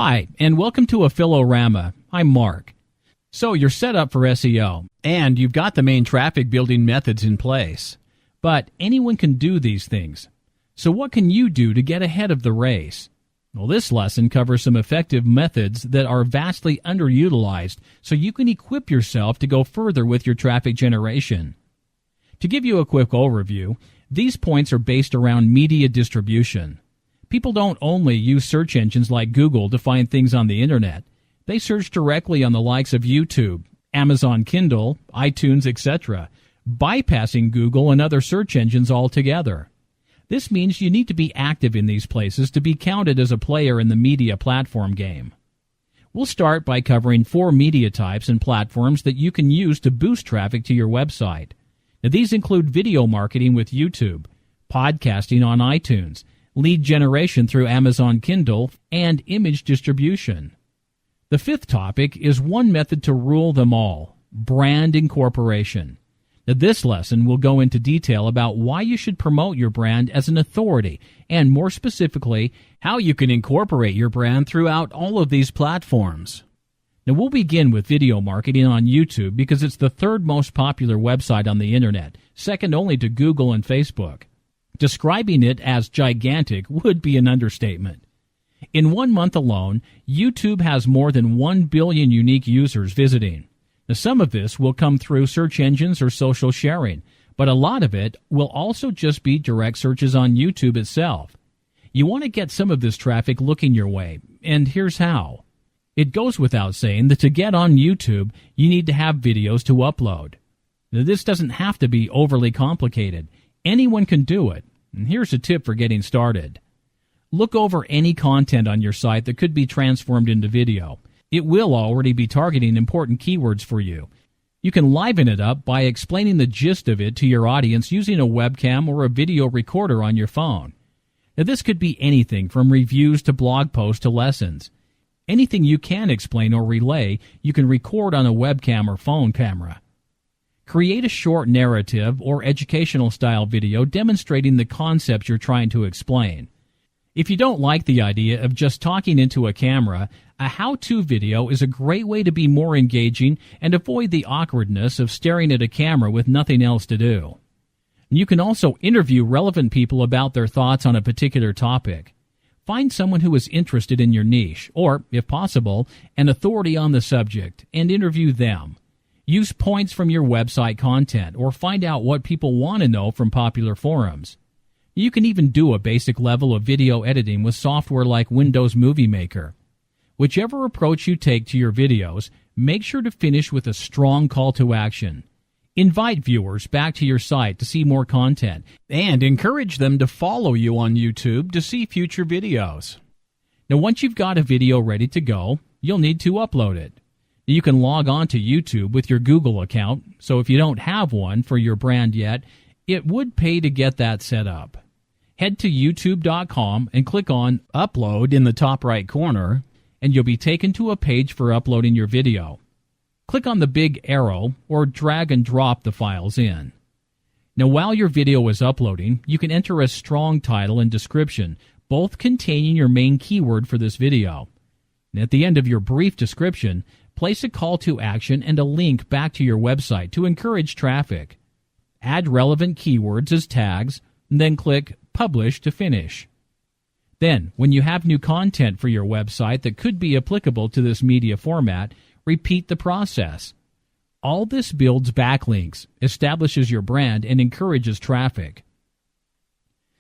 Hi, and welcome to Affilorama. I'm Mark. So you're set up for SEO, and you've got the main traffic building methods in place. But anyone can do these things. So what can you do to get ahead of the race? Well, this lesson covers some effective methods that are vastly underutilized so you can equip yourself to go further with your traffic generation. To give you a quick overview, these points are based around media distribution. People don't only use search engines like Google to find things on the internet. They search directly on the likes of YouTube, Amazon Kindle, iTunes, etc., bypassing Google and other search engines altogether. This means you need to be active in these places to be counted as a player in the media platform game. We'll start by covering 4 media types and platforms that you can use to boost traffic to your website. Now, these include video marketing with YouTube, podcasting on iTunes, lead generation through Amazon Kindle, and image distribution. The 5th topic is one method to rule them all: brand incorporation. Now, this lesson will go into detail about why you should promote your brand as an authority, and more specifically, how you can incorporate your brand throughout all of these platforms. Now, we'll begin with video marketing on YouTube because it's the 3rd most popular website on the internet, second only to Google and Facebook. Describing it as gigantic would be an understatement. In 1 month alone, YouTube has more than 1 billion unique users visiting. Now, some of this will come through search engines or social sharing, but a lot of it will also just be direct searches on YouTube itself. You want to get some of this traffic looking your way, and here's how. It goes without saying that to get on YouTube, you need to have videos to upload. Now, this doesn't have to be overly complicated. Anyone can do it. And here's a tip for getting started. Look over any content on your site that could be transformed into video. It will already be targeting important keywords for you. You can liven it up by explaining the gist of it to your audience using a webcam or a video recorder on your phone. Now, this could be anything from reviews to blog posts to lessons. Anything you can explain or relay, you can record on a webcam or phone camera. Create a short narrative or educational style video demonstrating the concepts you're trying to explain. If you don't like the idea of just talking into a camera, a how-to video is a great way to be more engaging and avoid the awkwardness of staring at a camera with nothing else to do. You can also interview relevant people about their thoughts on a particular topic. Find someone who is interested in your niche, or, if possible, an authority on the subject, and interview them. Use points from your website content or find out what people want to know from popular forums. You can even do a basic level of video editing with software like Windows Movie Maker. Whichever approach you take to your videos, make sure to finish with a strong call to action. Invite viewers back to your site to see more content and encourage them to follow you on YouTube to see future videos. Now, once you've got a video ready to go, you'll need to upload it. You can log on to YouTube with your Google account, so if you don't have one for your brand yet, it would pay to get that set up. Head to youtube.com and click on Upload in the top right corner, and you'll be taken to a page for uploading your video. Click on the big arrow or drag and drop the files in. Now, while your video is uploading, you can enter a strong title and description, both containing your main keyword for this video. And at the end of your brief description, place a call to action and a link back to your website to encourage traffic. Add relevant keywords as tags, and then click Publish to finish. Then, when you have new content for your website that could be applicable to this media format, repeat the process. All this builds backlinks, establishes your brand, and encourages traffic.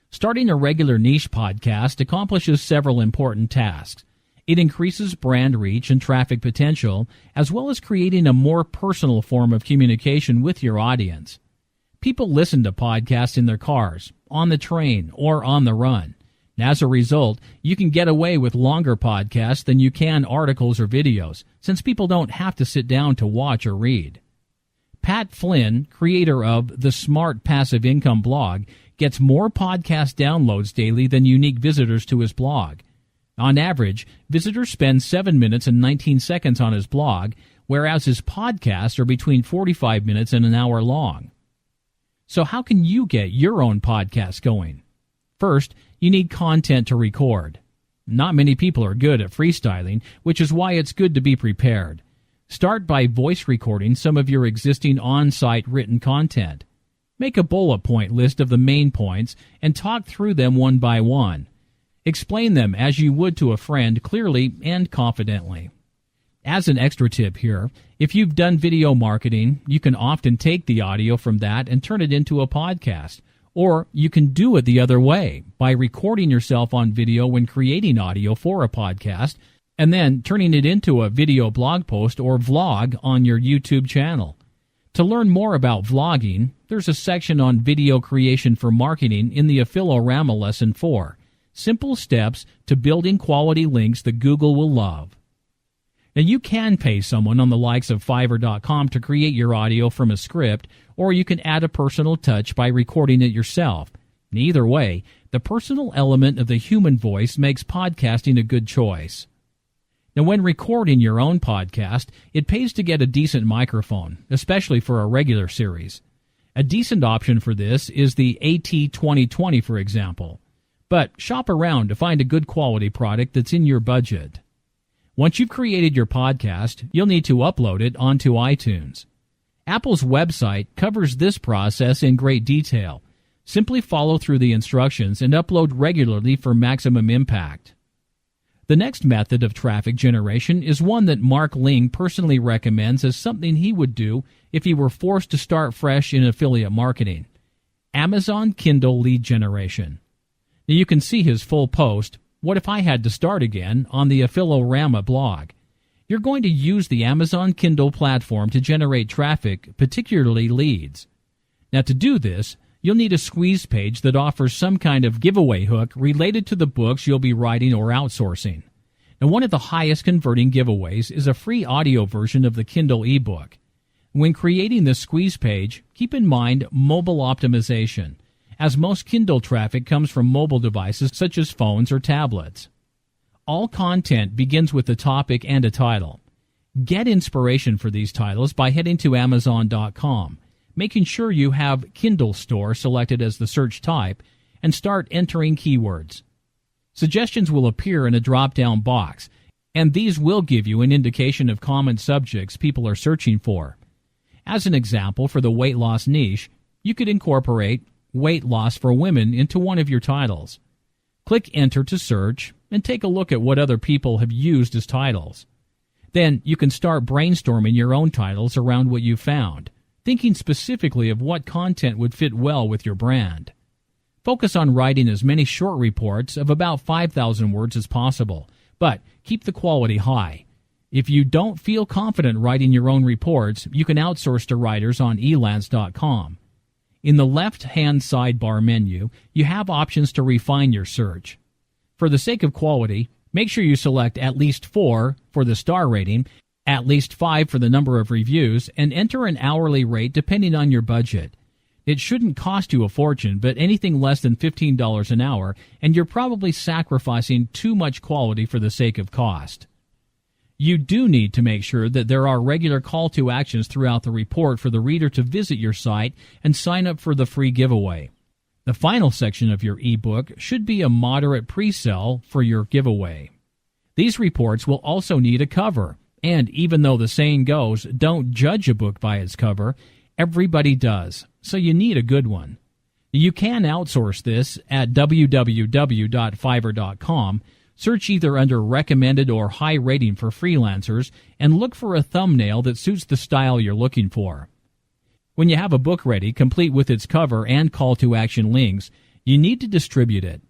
Starting a regular niche podcast accomplishes several important tasks. It increases brand reach and traffic potential, as well as creating a more personal form of communication with your audience. People listen to podcasts in their cars, on the train, or on the run. As a result, you can get away with longer podcasts than you can articles or videos, since people don't have to sit down to watch or read. Pat Flynn, creator of the Smart Passive Income blog, gets more podcast downloads daily than unique visitors to his blog. On average, visitors spend 7 minutes and 19 seconds on his blog, whereas his podcasts are between 45 minutes and an hour long. So how can you get your own podcast going? First, you need content to record. Not many people are good at freestyling, which is why it's good to be prepared. Start by voice recording some of your existing on-site written content. Make a bullet point list of the main points and talk through them one by one. Explain them as you would to a friend clearly and confidently. As an extra tip here, if you've done video marketing, you can often take the audio from that and turn it into a podcast. Or you can do it the other way by recording yourself on video when creating audio for a podcast and then turning it into a video blog post or vlog on your YouTube channel. To learn more about vlogging, there's a section on video creation for marketing in the Affilorama Lesson 4, Simple Steps to Building Quality Links that Google will love. Now, you can pay someone on the likes of Fiverr.com to create your audio from a script, or you can add a personal touch by recording it yourself. Either way, the personal element of the human voice makes podcasting a good choice. Now, when recording your own podcast, it pays to get a decent microphone, especially for a regular series. A decent option for this is the AT2020, for example. But shop around to find a good quality product that's in your budget. Once you've created your podcast, you'll need to upload it onto iTunes. Apple's website covers this process in great detail. Simply follow through the instructions and upload regularly for maximum impact. The next method of traffic generation is one that Mark Ling personally recommends as something he would do if he were forced to start fresh in affiliate marketing: Amazon Kindle lead generation. Now, you can see his full post, "What if I had to start again?" on the Affilorama blog. You're going to use the Amazon Kindle platform to generate traffic, particularly leads. Now, to do this, you'll need a squeeze page that offers some kind of giveaway hook related to the books you'll be writing or outsourcing. Now, one of the highest converting giveaways is a free audio version of the Kindle ebook. When creating this squeeze page, keep in mind mobile optimization, as most Kindle traffic comes from mobile devices such as phones or tablets. All content begins with a topic and a title. Get inspiration for these titles by heading to Amazon.com, making sure you have Kindle Store selected as the search type, and start entering keywords. Suggestions will appear in a drop-down box, and these will give you an indication of common subjects people are searching for. As an example, for the weight loss niche, you could incorporate weight loss for women into one of your titles. Click Enter to search and take a look at what other people have used as titles. Then you can start brainstorming your own titles around what you found, thinking specifically of what content would fit well with your brand. Focus on writing as many short reports of about 5,000 words as possible, but keep the quality high. If you don't feel confident writing your own reports, you can outsource to writers on elance.com. In the left-hand sidebar menu, you have options to refine your search. For the sake of quality, make sure you select at least 4 for the star rating, at least 5 for the number of reviews, and enter an hourly rate depending on your budget. It shouldn't cost you a fortune, but anything less than $15 an hour, and you're probably sacrificing too much quality for the sake of cost. You do need to make sure that there are regular call to actions throughout the report for the reader to visit your site and sign up for the free giveaway. The final section of your ebook should be a moderate pre-sell for your giveaway. These reports will also need a cover, and even though the saying goes, don't judge a book by its cover, everybody does, so you need a good one. You can outsource this at www.fiverr.com. Search either under recommended or high rating for freelancers and look for a thumbnail that suits the style you're looking for. When you have a book ready, complete with its cover and call to action links, you need to distribute it.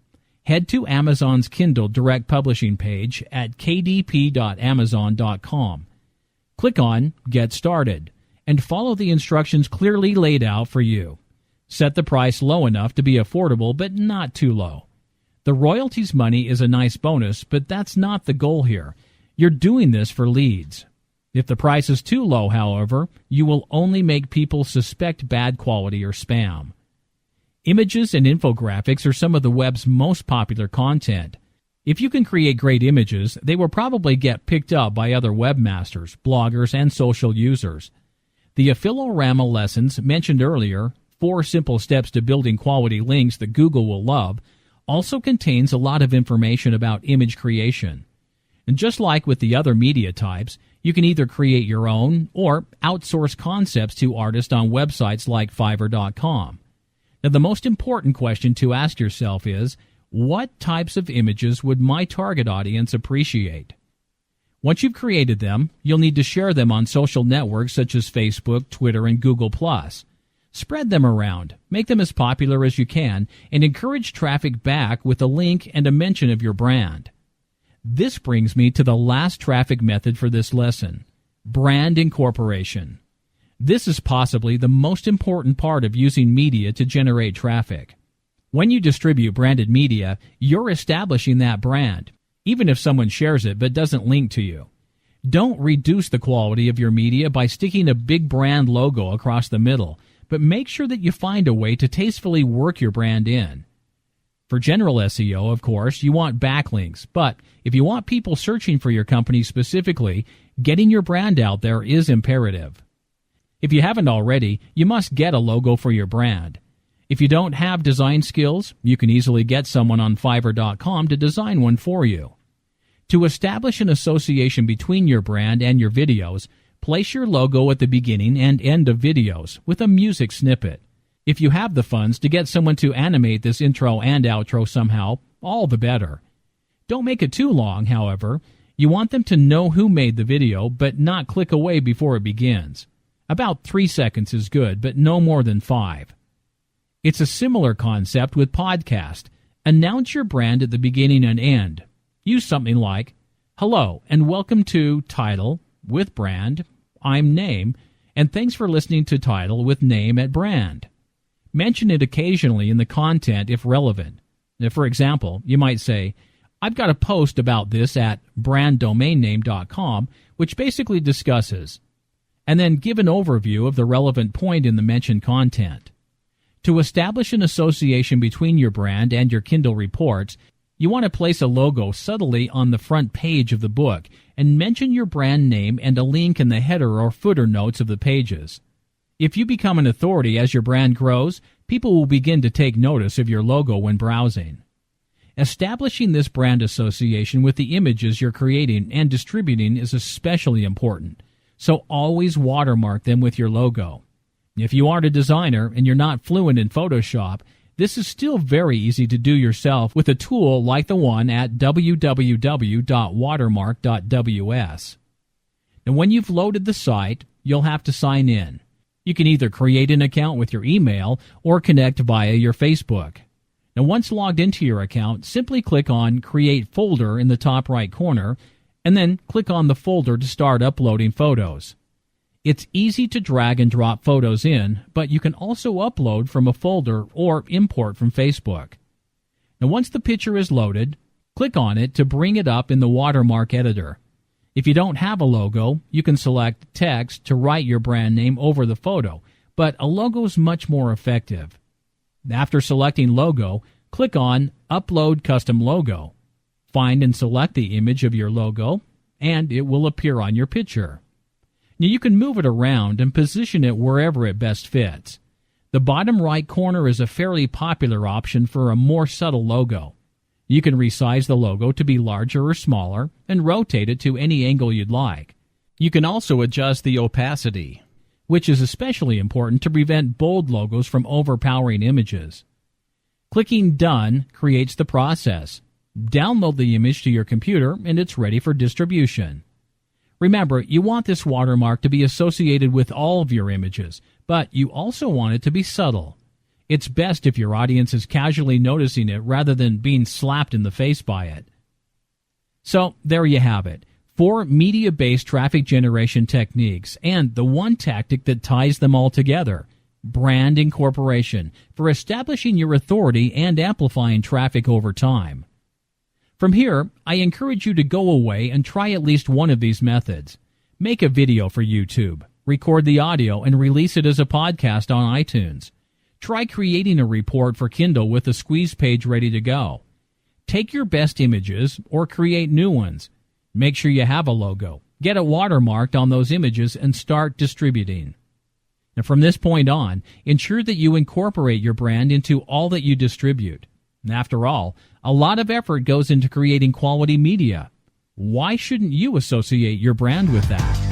Head to Amazon's Kindle direct publishing page at kdp.amazon.com. Click on Get Started and follow the instructions clearly laid out for you. Set the price low enough to be affordable but not too low. The royalties money is a nice bonus, but that's not the goal here. You're doing this for leads. If the price is too low, however, you will only make people suspect bad quality or spam. Images and infographics are some of the web's most popular content. If you can create great images, they will probably get picked up by other webmasters, bloggers, and social users. The Affilorama lessons mentioned earlier, 4 simple steps to building quality links that Google will love, also contains a lot of information about image creation. And just like with the other media types, you can either create your own or outsource concepts to artists on websites like Fiverr.com. Now, the most important question to ask yourself is, what types of images would my target audience appreciate? Once you've created them, you'll need to share them on social networks such as Facebook, Twitter, and Google+. Spread them around, make them as popular as you can, and encourage traffic back with a link and a mention of your brand. This brings me to the last traffic method for this lesson, brand incorporation. This is possibly the most important part of using media to generate traffic. When you distribute branded media, you're establishing that brand, even if someone shares it but doesn't link to you. Don't reduce the quality of your media by sticking a big brand logo across the middle, but make sure that you find a way to tastefully work your brand in. For general SEO, of course, you want backlinks, but if you want people searching for your company specifically, getting your brand out there is imperative. If you haven't already, you must get a logo for your brand. If you don't have design skills, you can easily get someone on Fiverr.com to design one for you. To establish an association between your brand and your videos, place your logo at the beginning and end of videos with a music snippet. If you have the funds to get someone to animate this intro and outro somehow, all the better. Don't make it too long, however. You want them to know who made the video, but not click away before it begins. About 3 seconds is good, but no more than 5. It's a similar concept with podcast. Announce your brand at the beginning and end. Use something like, "Hello and welcome to Title with Brand. I'm Name, and thanks for listening to Title with Name at Brand." Mention it occasionally in the content if relevant. For example, you might say, "I've got a post about this at branddomainname.com, which basically discusses," and then give an overview of the relevant point in the mentioned content. To establish an association between your brand and your Kindle reports, you want to place a logo subtly on the front page of the book and mention your brand name and a link in the header or footer notes of the pages. If you become an authority as your brand grows, people will begin to take notice of your logo when browsing. Establishing this brand association with the images you're creating and distributing is especially important, so always watermark them with your logo. If you aren't a designer and you're not fluent in Photoshop, this is still very easy to do yourself with a tool like the one at www.watermark.ws. And when you've loaded the site, you'll have to sign in. You can either create an account with your email or connect via your Facebook. Now, once logged into your account, simply click on Create Folder in the top right corner, and then click on the folder to start uploading photos. It's easy to drag and drop photos in, but you can also upload from a folder or import from Facebook. Now, once the picture is loaded, click on it to bring it up in the watermark editor. If you don't have a logo, you can select text to write your brand name over the photo, but a logo is much more effective. After selecting logo, click on Upload Custom Logo. Find and select the image of your logo, and it will appear on your picture. Now, you can move it around and position it wherever it best fits. The bottom right corner is a fairly popular option for a more subtle logo. You can resize the logo to be larger or smaller and rotate it to any angle you'd like. You can also adjust the opacity, which is especially important to prevent bold logos from overpowering images. Clicking Done creates the process. Download the image to your computer and it's ready for distribution. Remember, you want this watermark to be associated with all of your images, but you also want it to be subtle. It's best if your audience is casually noticing it rather than being slapped in the face by it. So, there you have it. 4 media-based traffic generation techniques and the one tactic that ties them all together, brand incorporation, for establishing your authority and amplifying traffic over time. From here, I encourage you to go away and try at least one of these methods. Make a video for YouTube, record the audio, and release it as a podcast on iTunes. Try creating a report for Kindle with a squeeze page ready to go. Take your best images or create new ones. Make sure you have a logo. Get it watermarked on those images and start distributing. And from this point on, ensure that you incorporate your brand into all that you distribute. After all, a lot of effort goes into creating quality media. Why shouldn't you associate your brand with that?